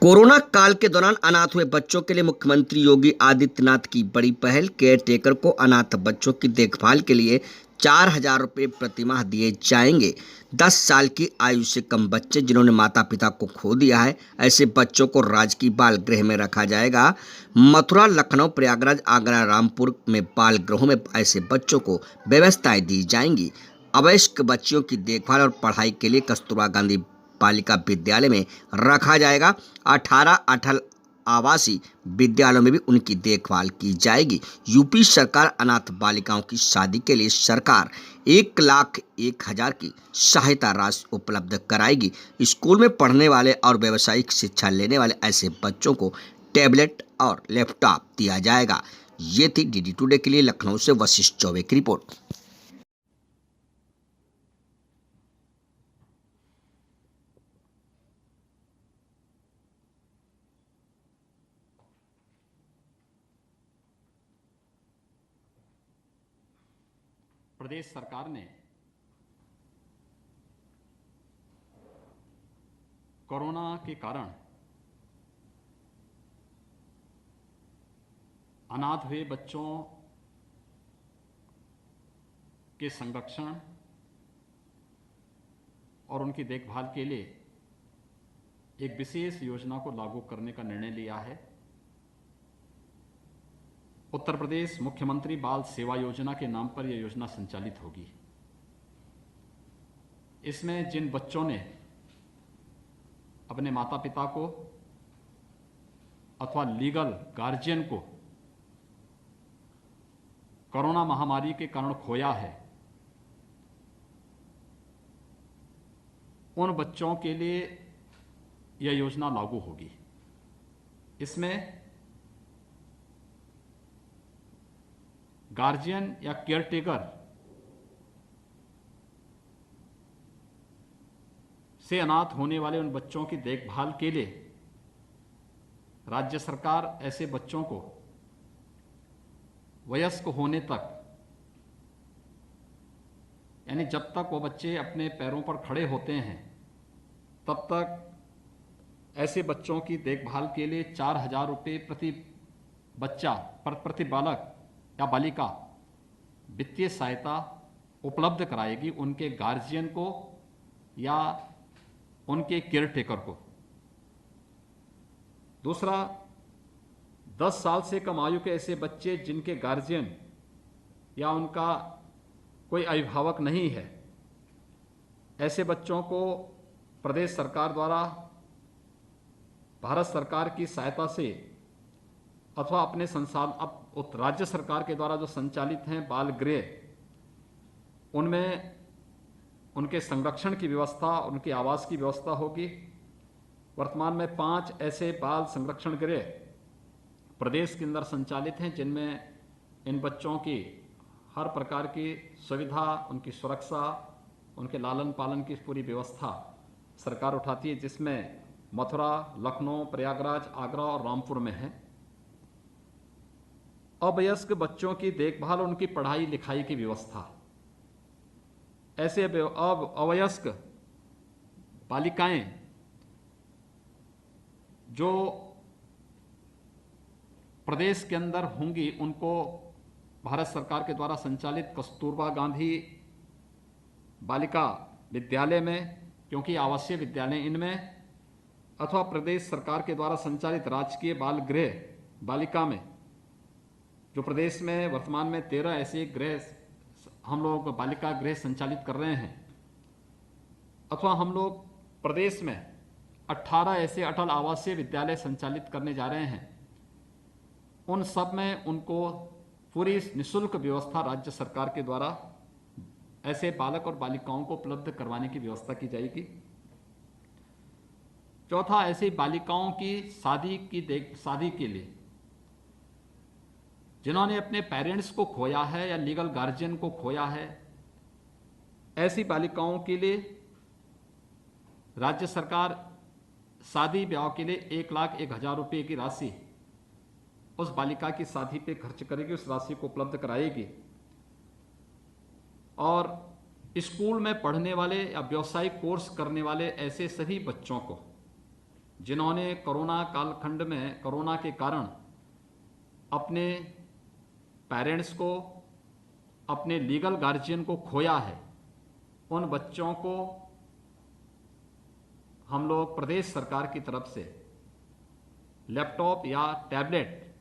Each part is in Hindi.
कोरोना काल के दौरान अनाथ हुए बच्चों के लिए मुख्यमंत्री योगी आदित्यनाथ की बड़ी पहल। केयर टेकर को अनाथ बच्चों की देखभाल के लिए 4,000 रुपये प्रतिमाह दिए जाएंगे। 10 साल की आयु से कम बच्चे जिन्होंने माता पिता को खो दिया है, ऐसे बच्चों को राजकीय बाल गृह में रखा जाएगा। मथुरा, लखनऊ, प्रयागराज, आगरा, रामपुर में बाल गृहों में ऐसे बच्चों को व्यवस्थाएं दी जाएंगी। अवयस्क बच्चियों की देखभाल और पढ़ाई के लिए कस्तूरबा गांधी बालिका विद्यालय में रखा जाएगा। 18 अटल आवासीय विद्यालयों में भी उनकी देखभाल की जाएगी। यूपी सरकार अनाथ बालिकाओं की शादी के लिए सरकार 1,01,000 की सहायता राशि उपलब्ध कराएगी। स्कूल में पढ़ने वाले और व्यावसायिक शिक्षा लेने वाले ऐसे बच्चों को टैबलेट और लैपटॉप दिया जाएगा। ये थी डीडी टुडे के लिए लखनऊ से वशिष्ठ चौबे की रिपोर्ट। प्रदेश सरकार ने कोरोना के कारण अनाथ हुए बच्चों के संरक्षण और उनकी देखभाल के लिए एक विशेष योजना को लागू करने का निर्णय लिया है। उत्तर प्रदेश मुख्यमंत्री बाल सेवा योजना के नाम पर यह योजना संचालित होगी। इसमें जिन बच्चों ने अपने माता पिता को अथवा लीगल गार्जियन को कोरोना महामारी के कारण खोया है, उन बच्चों के लिए यह योजना लागू होगी। इसमें गार्जियन या केयरटेकर से अनाथ होने वाले उन बच्चों की देखभाल के लिए राज्य सरकार ऐसे बच्चों को वयस्क होने तक, यानी जब तक वो बच्चे अपने पैरों पर खड़े होते हैं तब तक ऐसे बच्चों की देखभाल के लिए 4,000 रुपये प्रति बच्चा प्रति बालक या बालिका वित्तीय सहायता उपलब्ध कराएगी उनके गार्जियन को या उनके केयरटेकर को। दूसरा, 10 साल से कम आयु के ऐसे बच्चे जिनके गार्जियन या उनका कोई अभिभावक नहीं है, ऐसे बच्चों को प्रदेश सरकार द्वारा भारत सरकार की सहायता से अथवा अपने राज्य सरकार के द्वारा जो संचालित हैं बाल गृह, उनमें उनके संरक्षण की व्यवस्था, उनके आवास की व्यवस्था होगी। वर्तमान में 5 ऐसे बाल संरक्षण गृह प्रदेश के अंदर संचालित हैं, जिनमें इन बच्चों की हर प्रकार की सुविधा, उनकी सुरक्षा, उनके लालन पालन की पूरी व्यवस्था सरकार उठाती है, जिसमें मथुरा, लखनऊ, प्रयागराज, आगरा और रामपुर में है। अवयस्क बच्चों की देखभाल, उनकी पढ़ाई लिखाई की व्यवस्था, ऐसे अवयस्क बालिकाएं जो प्रदेश के अंदर होंगी, उनको भारत सरकार के द्वारा संचालित कस्तूरबा गांधी बालिका विद्यालय में, क्योंकि आवासीय विद्यालय इनमें, अथवा प्रदेश सरकार के द्वारा संचालित राजकीय बाल गृह बालिका में, जो प्रदेश में वर्तमान में 13 ऐसे गृह हम लोग बालिका गृह संचालित कर रहे हैं, अथवा हम लोग प्रदेश में 18 ऐसे अटल आवासीय विद्यालय संचालित करने जा रहे हैं, उन सब में उनको पूरी निःशुल्क व्यवस्था राज्य सरकार के द्वारा ऐसे बालक और बालिकाओं को उपलब्ध करवाने की व्यवस्था की जाएगी। चौथा, ऐसी बालिकाओं की शादी के लिए जिन्होंने अपने पेरेंट्स को खोया है या लीगल गार्जियन को खोया है, ऐसी बालिकाओं के लिए राज्य सरकार शादी ब्याह के लिए 1,01,000 रुपये की राशि उस बालिका की शादी पे खर्च करेगी, उस राशि को उपलब्ध कराएगी। और स्कूल में पढ़ने वाले या व्यावसायिक कोर्स करने वाले ऐसे सभी बच्चों को जिन्होंने कोरोना कालखंड में कोरोना के कारण अपने पेरेंट्स को, अपने लीगल गार्जियन को खोया है, उन बच्चों को हम लोग प्रदेश सरकार की तरफ से लैपटॉप या टैबलेट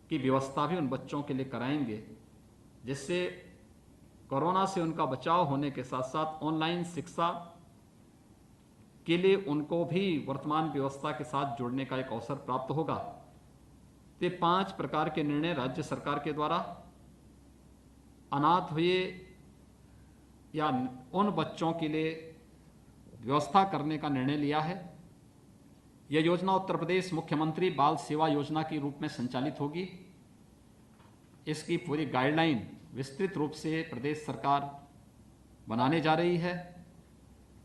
की व्यवस्था भी उन बच्चों के लिए कराएंगे, जिससे कोरोना से उनका बचाव होने के साथ साथ ऑनलाइन शिक्षा के लिए उनको भी वर्तमान व्यवस्था के साथ जुड़ने का एक अवसर प्राप्त होगा। ये 5 प्रकार के निर्णय राज्य सरकार के द्वारा अनाथ हुए या उन बच्चों के लिए व्यवस्था करने का निर्णय लिया है। यह योजना उत्तर प्रदेश मुख्यमंत्री बाल सेवा योजना के रूप में संचालित होगी। इसकी पूरी गाइडलाइन विस्तृत रूप से प्रदेश सरकार बनाने जा रही है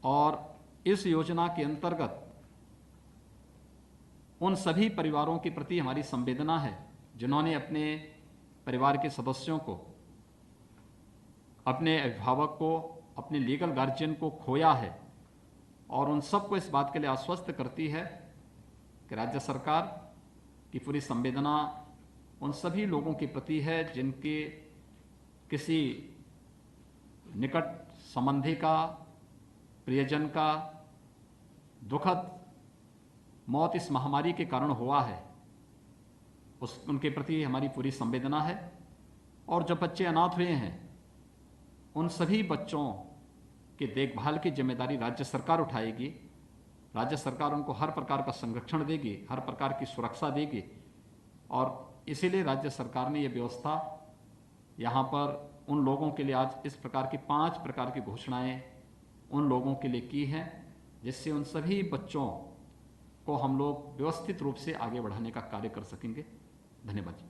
और इस योजना के अंतर्गत उन सभी परिवारों के प्रति हमारी संवेदना है जिन्होंने अपने परिवार के सदस्यों को, अपने अभिभावक को, अपने लीगल गार्जियन को खोया है, और उन सबको इस बात के लिए आश्वस्त करती है कि राज्य सरकार की पूरी संवेदना उन सभी लोगों के प्रति है जिनके किसी निकट संबंधी का, प्रियजन का दुखद मौत इस महामारी के कारण हुआ है। उनके प्रति हमारी पूरी संवेदना है। और जो बच्चे अनाथ हुए हैं उन सभी बच्चों के देखभाल की जिम्मेदारी राज्य सरकार उठाएगी। राज्य सरकार उनको हर प्रकार का संरक्षण देगी, हर प्रकार की सुरक्षा देगी, और इसीलिए राज्य सरकार ने यह व्यवस्था यहाँ पर उन लोगों के लिए आज इस प्रकार की 5 प्रकार की घोषणाएं उन लोगों के लिए की हैं, जिससे उन सभी बच्चों को हम लोग व्यवस्थित रूप से आगे बढ़ाने का कार्य कर सकेंगे। धन्यवाद जी।